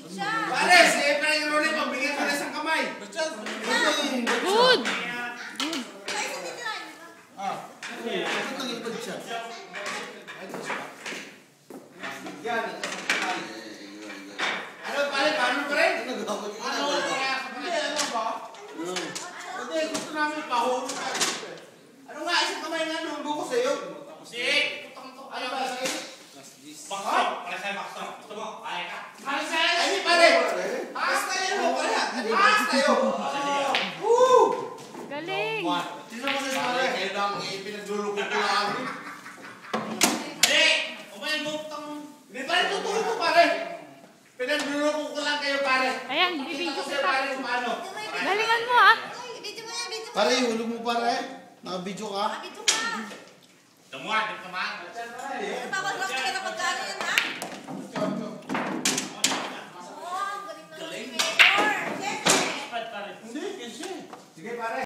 Pare, sige pa rin yung Ronnie, pagbigyan ko na isang kamay. Good! Ano pare, paano pa rin? Ano kaya ka pala? Ano ba? Hindi, gusto namin pahulog ka. Ano nga, isang kamay nga nung buko sa'yo? Sige, putang-tok. Ano ba sa'yo? Bakso, para sa'yo bakso. Gusto mo, kaya ka. Para sa'yo, ay pare. Taas tayo mo pala. Taas tayo. Woo! Galing! Sino mo sa'yo pare? Kayo lang pinaglulukot ko lang. Hindi! Umay mo putang... Hindi pare, tutuloy mo pare. Pinaglulukot ko lang kayo pare. Ayan, bibigyan Sa'yo kita. pare kung paano. Galingan mo ah! Video mo yan, video mo. Pare, hulog mo pare. Naka-video ka. Video ka. Tumuha, di ka